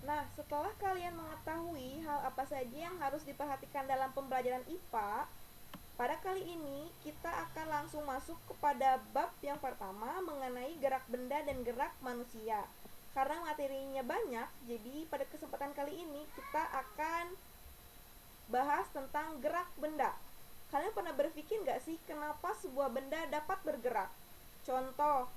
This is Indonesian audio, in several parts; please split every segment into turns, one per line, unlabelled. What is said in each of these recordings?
Nah, setelah kalian mengetahui hal apa saja yang harus diperhatikan dalam pembelajaran IPA, pada kali ini kita akan langsung masuk kepada bab yang pertama mengenai gerak benda dan gerak manusia. Karena materinya banyak, jadi pada kesempatan kali ini kita akan bahas tentang gerak benda. Kalian pernah berpikir nggak sih kenapa sebuah benda dapat bergerak? Contoh,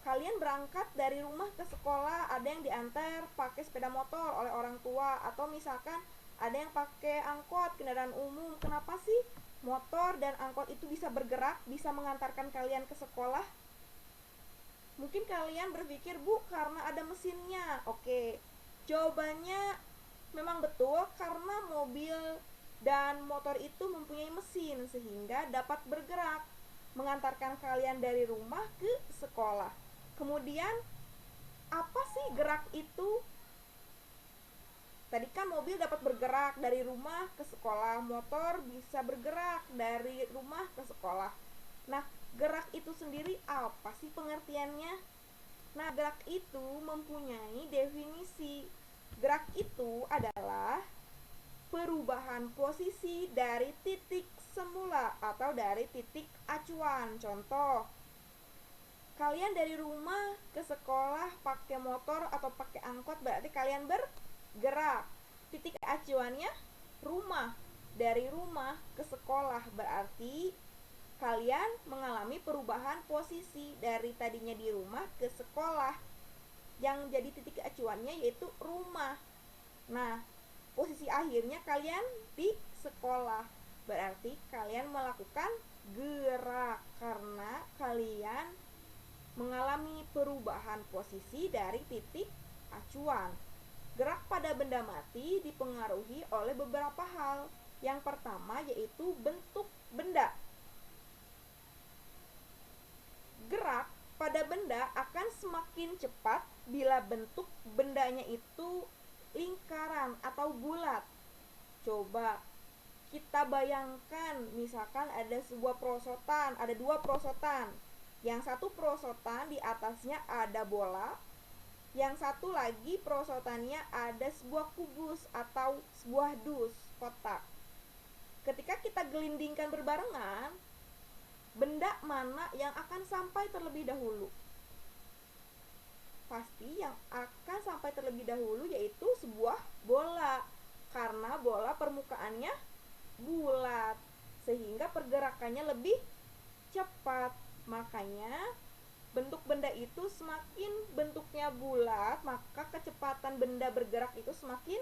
kalian berangkat dari rumah ke sekolah, ada yang diantar pakai sepeda motor oleh orang tua, atau misalkan ada yang pakai angkot, kendaraan umum. Kenapa sih motor dan angkot itu bisa bergerak, bisa mengantarkan kalian ke sekolah? Mungkin kalian berpikir, Bu, karena ada mesinnya. Oke, jawabannya memang betul, karena mobil dan motor itu mempunyai mesin sehingga dapat bergerak mengantarkan kalian dari rumah ke sekolah. Kemudian, apa sih gerak itu? Tadi kan mobil dapat bergerak dari rumah ke sekolah, motor bisa bergerak dari rumah ke sekolah. Nah, gerak itu sendiri apa sih pengertiannya? Nah, gerak itu mempunyai definisi. Gerak itu adalah perubahan posisi dari titik semula atau dari titik acuan. Contoh, kalian dari rumah ke sekolah pakai motor atau pakai angkot, berarti kalian bergerak. Titik acuannya rumah. Dari rumah ke sekolah berarti kalian mengalami perubahan posisi dari tadinya di rumah ke sekolah. Yang jadi titik acuannya yaitu rumah. Nah, posisi akhirnya kalian di sekolah. Berarti kalian melakukan gerak karena kalian mengalami perubahan posisi dari titik acuan. Gerak pada benda mati dipengaruhi oleh beberapa hal. Yang pertama yaitu bentuk benda. Gerak pada benda akan semakin cepat bila bentuk bendanya itu lingkaran atau bulat. Coba kita bayangkan, misalkan ada sebuah perosotan, ada dua perosotan. Yang satu perosotan di atasnya ada bola, yang satu lagi perosotannya ada sebuah kubus atau sebuah dus, kotak. Ketika kita gelindingkan berbarengan, benda mana yang akan sampai terlebih dahulu? Pasti yang akan sampai terlebih dahulu yaitu sebuah bola, karena bola permukaannya bulat sehingga pergerakannya lebih cepat. Makanya bentuk benda itu semakin bentuknya bulat, maka kecepatan benda bergerak itu semakin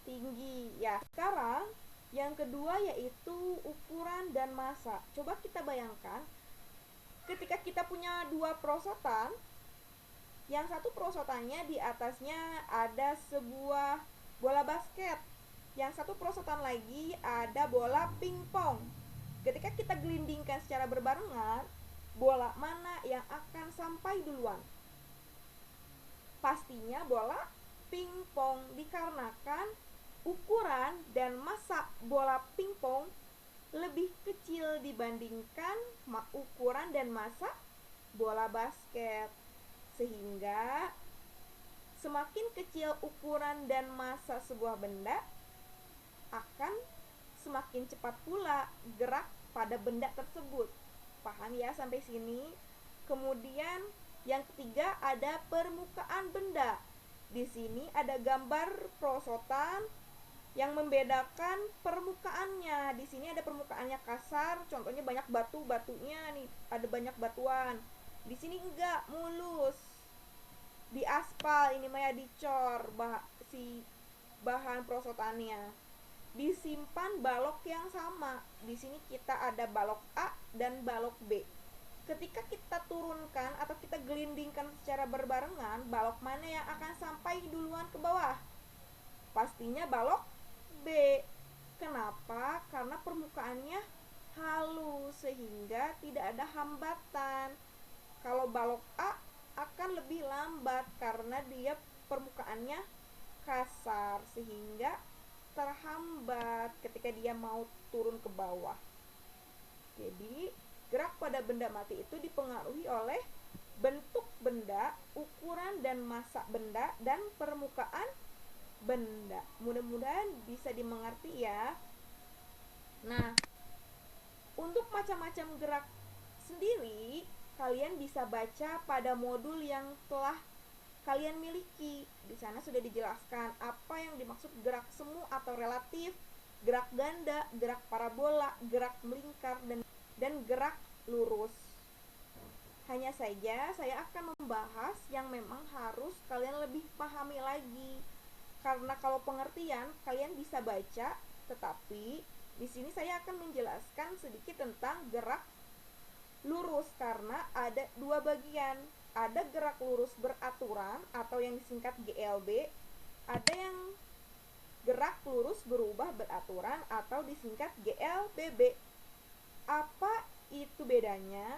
tinggi ya. Sekarang yang kedua yaitu ukuran dan massa. Coba kita bayangkan, ketika kita punya dua perosotan, yang satu perosotannya di atasnya ada sebuah bola basket, yang satu perosotan lagi ada bola pingpong. Ketika kita gelindingkan secara berbarengan, bola mana yang akan sampai duluan? Pastinya bola pingpong, dikarenakan ukuran dan massa bola pingpong lebih kecil dibandingkan ukuran dan massa bola basket. Sehingga semakin kecil ukuran dan massa sebuah benda, akan semakin cepat pula gerak pada benda tersebut. Paham ya sampai sini? Kemudian yang ketiga ada permukaan benda. Di sini ada gambar perosotan yang membedakan permukaannya. Di sini ada permukaannya kasar, contohnya banyak batu-batunya nih, ada banyak batuan. Di sini enggak, mulus. Di aspal ini mah dicor si bahan perosotannya. Disimpan balok yang sama. Di sini kita ada balok A dan balok B. Ketika kita turunkan atau kita gelindingkan secara berbarengan, balok mana yang akan sampai duluan ke bawah? Pastinya balok B. Kenapa? Karena permukaannya halus sehingga tidak ada hambatan. Kalau balok A akan lebih lambat karena dia permukaannya kasar sehingga terhambat ketika dia mau turun ke bawah. Jadi gerak pada benda mati itu dipengaruhi oleh bentuk benda, ukuran dan massa benda, dan permukaan benda. Mudah-mudahan bisa dimengerti ya. Nah, untuk macam-macam gerak sendiri, kalian bisa baca pada modul yang telah kalian miliki. Di sana sudah dijelaskan apa yang dimaksud gerak semu atau relatif, gerak ganda, gerak parabola, gerak melingkar, dan gerak lurus. Hanya saja saya akan membahas yang memang harus kalian lebih pahami lagi. Karena kalau pengertian kalian bisa baca, tetapi di sini saya akan menjelaskan sedikit tentang gerak lurus karena ada dua bagian. Ada gerak lurus beraturan atau yang disingkat GLB, ada yang gerak lurus berubah beraturan atau disingkat GLBB. Apa itu bedanya?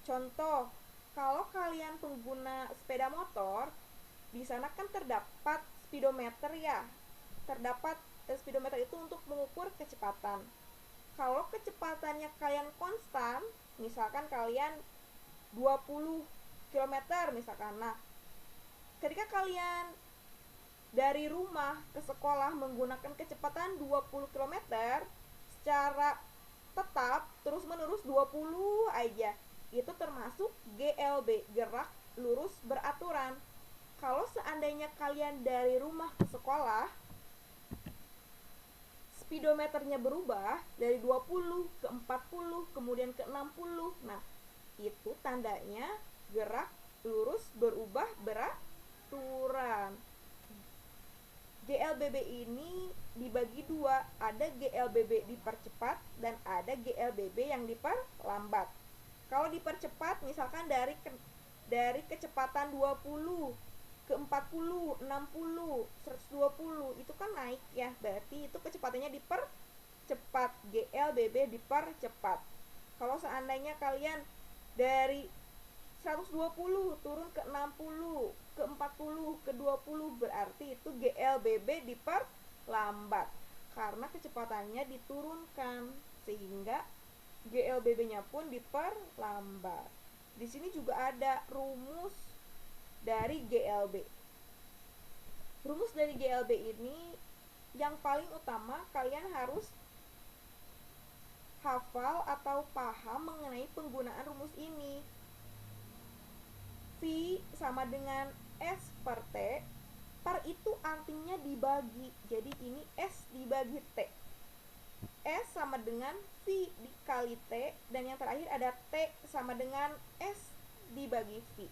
Contoh, kalau kalian pengguna sepeda motor, di sana kan terdapat speedometer ya. Terdapat speedometer itu untuk mengukur kecepatan. Kalau kecepatannya kalian konstan, misalkan kalian 20 km misalkan. Nah, ketika kalian dari rumah ke sekolah menggunakan kecepatan 20 km secara tetap terus-menerus 20 aja, itu termasuk GLB, gerak lurus beraturan. Kalau seandainya kalian dari rumah ke sekolah speedometernya berubah dari 20 ke 40 kemudian ke 60, nah itu tandanya gerak lurus berubah beraturan. GLBB ini dibagi dua, ada GLBB dipercepat dan ada GLBB yang diperlambat. Kalau dipercepat misalkan dari kecepatan 20 ke 40, 60, 120 itu kan naik ya, berarti itu kecepatannya dipercepat, GLBB dipercepat. Kalau seandainya kalian dari 120 turun ke 60, ke 40, ke 20, berarti itu GLBB diperlambat karena kecepatannya diturunkan sehingga GLBB-nya pun diperlambat. Di sini juga ada rumus dari GLB. Rumus dari GLB ini yang paling utama kalian harus hafal atau paham mengenai penggunaan rumus ini. V sama dengan S per T. Per itu artinya dibagi, jadi ini S dibagi T. S sama dengan V dikali T, dan yang terakhir ada T sama dengan S dibagi V.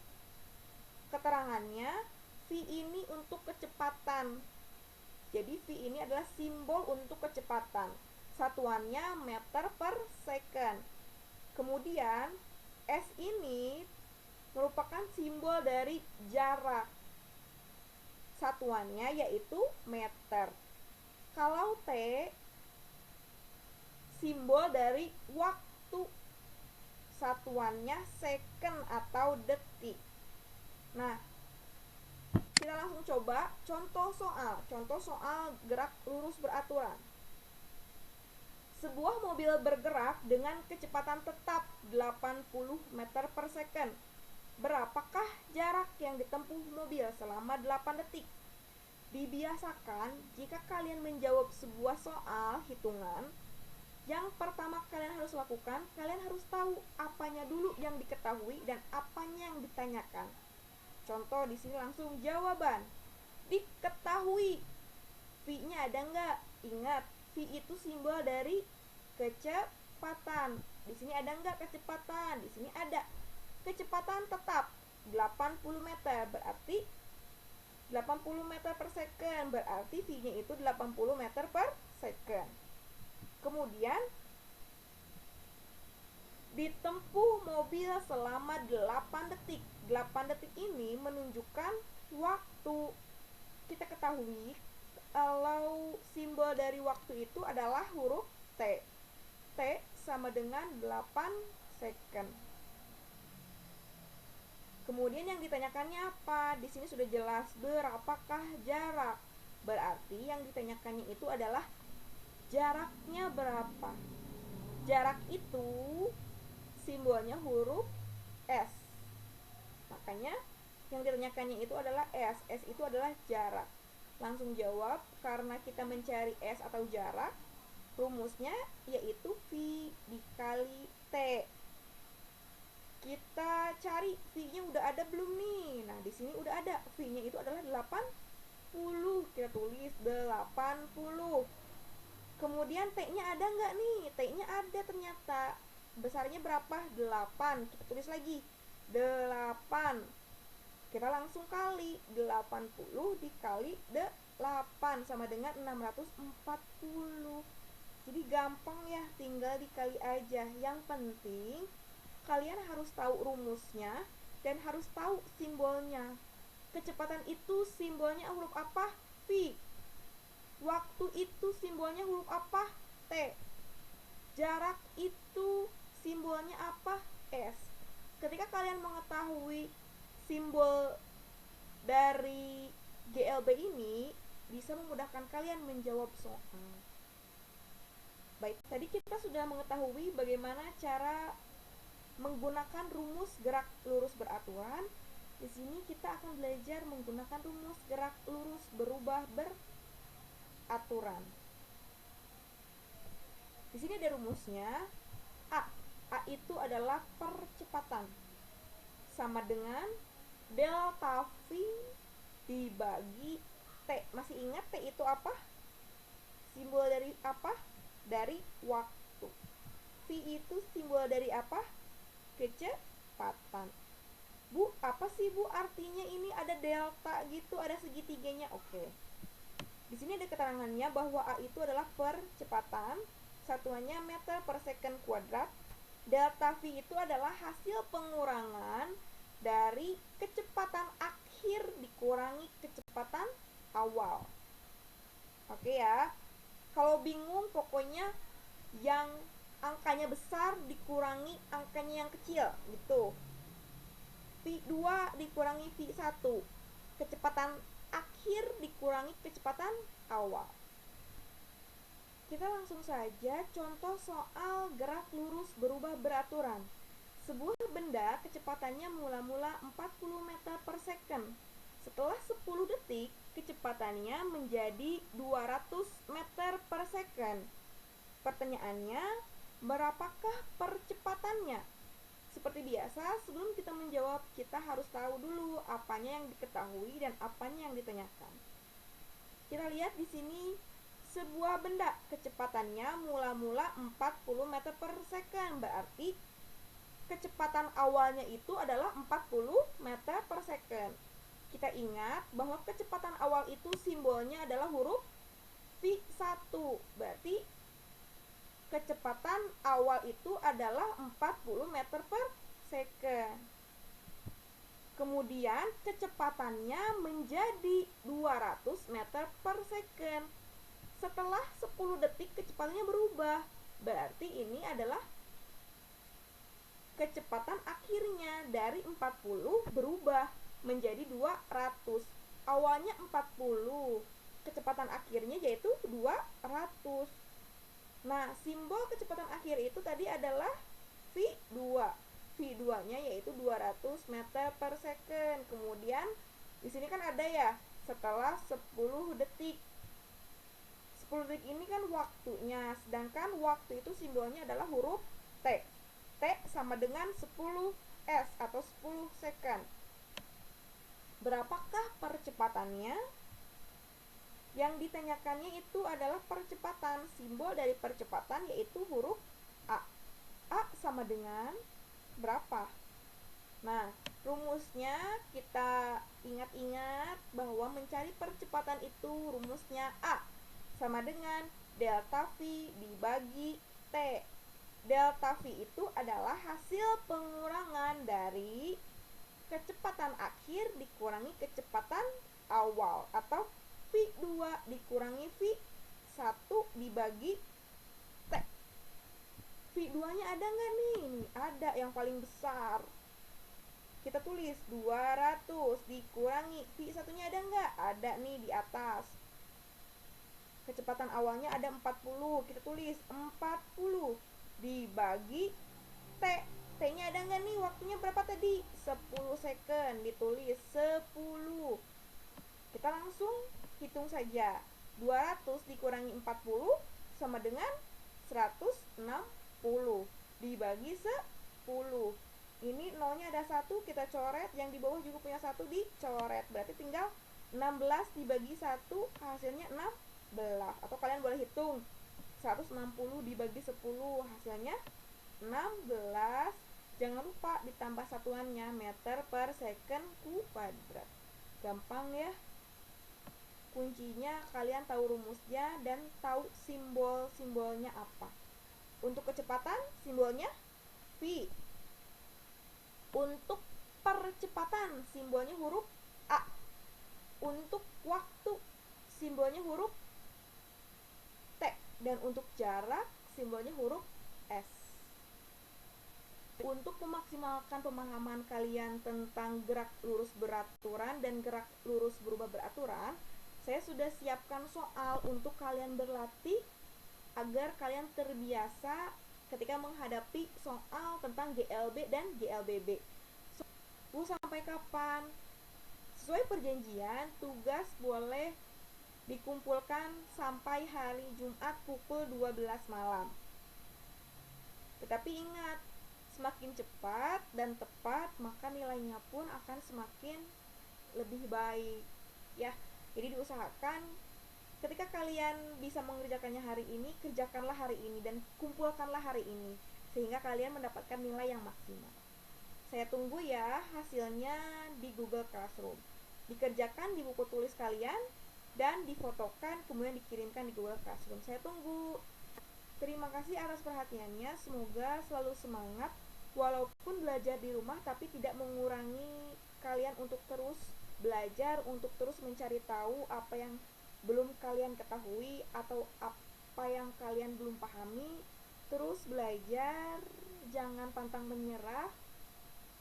Keterangannya, V ini untuk kecepatan. Jadi V ini adalah simbol untuk kecepatan. Satuannya meter per second. Kemudian S ini merupakan simbol dari jarak. Satuannya yaitu meter. Kalau T simbol dari waktu. Satuannya second atau detik. Nah, kita langsung coba contoh soal gerak lurus beraturan. Sebuah mobil bergerak dengan kecepatan tetap 80 meter per second. Berapakah jarak yang ditempuh mobil selama 8 detik? Dibiasakan jika kalian menjawab sebuah soal hitungan, yang pertama kalian harus lakukan, kalian harus tahu apanya dulu yang diketahui dan apanya yang ditanyakan. Contoh di sini langsung jawaban. Diketahui. V-nya ada nggak? Ingat, V itu simbol dari kecepatan. Di sini ada nggak kecepatan? Di sini ada. Kecepatan tetap 80 meter, berarti 80 meter per second, berarti V-nya itu 80 meter per second. Kemudian ditempuh mobil selama 8 detik. 8 detik ini menunjukkan waktu. Kita ketahui kalau simbol dari waktu itu adalah huruf T. T sama dengan 8 second. Kemudian yang ditanyakannya apa? Di sini sudah jelas, berapakah jarak? Berarti yang ditanyakannya itu adalah jaraknya berapa. Jarak itu simbolnya huruf S. Makanya yang ditanyakannya itu adalah S. S itu adalah jarak. Langsung jawab, karena kita mencari S atau jarak, rumusnya yaitu V dikali T. Kita cari V-nya udah ada belum nih? Nah, di sini udah ada. V-nya itu adalah 80. Kita tulis 80. Kemudian T-nya ada nggak nih? T-nya ada ternyata. Besarnya berapa? 8. Kita tulis lagi 8. Kita langsung kali 80 dikali 8 sama dengan 640. Jadi gampang ya, tinggal dikali aja. Yang penting kalian harus tahu rumusnya dan harus tahu simbolnya. Kecepatan itu simbolnya huruf apa? V. Waktu itu simbolnya huruf apa? T. Jarak itu simbolnya apa? S. Ketika kalian mengetahui simbol dari GLB ini, bisa memudahkan kalian menjawab soal. Baik, tadi kita sudah mengetahui bagaimana cara menggunakan rumus gerak lurus beraturan. Di sini kita akan belajar menggunakan rumus gerak lurus berubah beraturan. Di sini ada rumusnya. A itu adalah percepatan. Sama dengan delta V dibagi T. Masih ingat T itu apa? Simbol dari apa? Dari waktu. V itu simbol dari apa? Kecepatan. Bu, apa sih Bu artinya ini ada delta gitu, ada segitiganya? Oke. Di sini ada keterangannya bahwa A itu adalah percepatan, satuannya meter per second kuadrat. Delta V itu adalah hasil pengurangan dari kecepatan akhir dikurangi kecepatan awal. Oke ya. Kalau bingung, pokoknya yang angkanya besar dikurangi angkanya yang kecil gitu. V2 dikurangi V1. Kecepatan akhir dikurangi kecepatan awal. Kita langsung saja contoh soal gerak lurus berubah beraturan. Sebuah benda kecepatannya mula-mula 40 meter per second. Setelah 10 detik, kecepatannya menjadi 200 meter per second. Pertanyaannya, berapakah percepatannya? Seperti biasa, sebelum kita menjawab, kita harus tahu dulu apanya yang diketahui dan apanya yang ditanyakan. Kita lihat di sini, sebuah benda kecepatannya mula-mula 40 meter per second. Berarti kecepatan awalnya itu adalah 40 meter per second. Kita ingat bahwa kecepatan awal itu simbolnya adalah huruf V1. Berarti kecepatan awal itu adalah 40 meter per second. Kemudian kecepatannya menjadi 200 meter per second. Setelah 10 detik kecepatannya berubah. Berarti ini adalah kecepatan akhirnya dari 40 berubah menjadi 200. Awalnya 40. Kecepatan akhirnya yaitu 200. Nah, simbol kecepatan akhir itu tadi adalah V2. V2-nya yaitu 200 meter per second. Kemudian di sini kan ada ya, setelah 10 detik. 10 detik ini kan waktunya, sedangkan waktu itu simbolnya adalah huruf T. T sama dengan 10 S atau 10 second. Berapakah percepatannya? Yang ditanyakannya itu adalah percepatan. Simbol dari percepatan yaitu huruf A. A sama dengan berapa? Nah, rumusnya kita ingat-ingat bahwa mencari percepatan itu rumusnya A sama dengan delta V dibagi T. Delta V itu adalah hasil pengurangan dari kecepatan akhir dikurangi kecepatan awal, atau V2 dikurangi V1 dibagi T. V2-nya ada nggak nih? Ini ada, yang paling besar. Kita tulis 200 dikurangi V1-nya ada nggak? Ada nih di atas. Kecepatan awalnya ada 40. Kita tulis 40 dibagi T. T-nya ada nggak nih? Waktunya berapa tadi? 10 second. Ditulis 10. Kita langsung hitung saja. 200 dikurangi 40 sama dengan 160 dibagi 10. Ini nolnya ada 1, kita coret. Yang di bawah juga punya 1, dicoret. Berarti tinggal 16 dibagi 1, hasilnya 16. Atau kalian boleh hitung 160 dibagi 10, hasilnya 16. Jangan lupa ditambah satuannya, meter per second kuadrat. Gampang ya. Kuncinya kalian tahu rumusnya dan tahu simbol-simbolnya apa. Untuk kecepatan, simbolnya V. Untuk percepatan, simbolnya huruf A. Untuk waktu, simbolnya huruf T. Dan untuk jarak, simbolnya huruf S. Untuk memaksimalkan pemahaman kalian tentang gerak lurus beraturan dan gerak lurus berubah beraturan, saya sudah siapkan soal untuk kalian berlatih agar kalian terbiasa ketika menghadapi soal tentang GLB dan GLBB. Sampai kapan? Sesuai perjanjian, tugas boleh dikumpulkan sampai hari Jumat pukul 12 malam. Tetapi ingat, semakin cepat dan tepat, maka nilainya pun akan semakin lebih baik. Ya, jadi diusahakan ketika kalian bisa mengerjakannya hari ini, kerjakanlah hari ini dan kumpulkanlah hari ini sehingga kalian mendapatkan nilai yang maksimal. Saya tunggu ya hasilnya di Google Classroom. Dikerjakan di buku tulis kalian dan difotokan kemudian dikirimkan di Google Classroom. Saya tunggu. Terima kasih atas perhatiannya. Semoga selalu semangat walaupun belajar di rumah, tapi tidak mengurangi kalian untuk terus belajar, untuk terus mencari tahu apa yang belum kalian ketahui atau apa yang kalian belum pahami. Terus belajar, jangan pantang menyerah,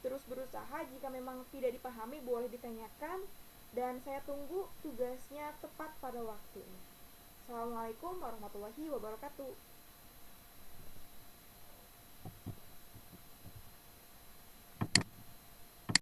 terus berusaha. Jika memang tidak dipahami boleh ditanyakan, dan saya tunggu tugasnya tepat pada waktunya. Assalamualaikum warahmatullahi wabarakatuh.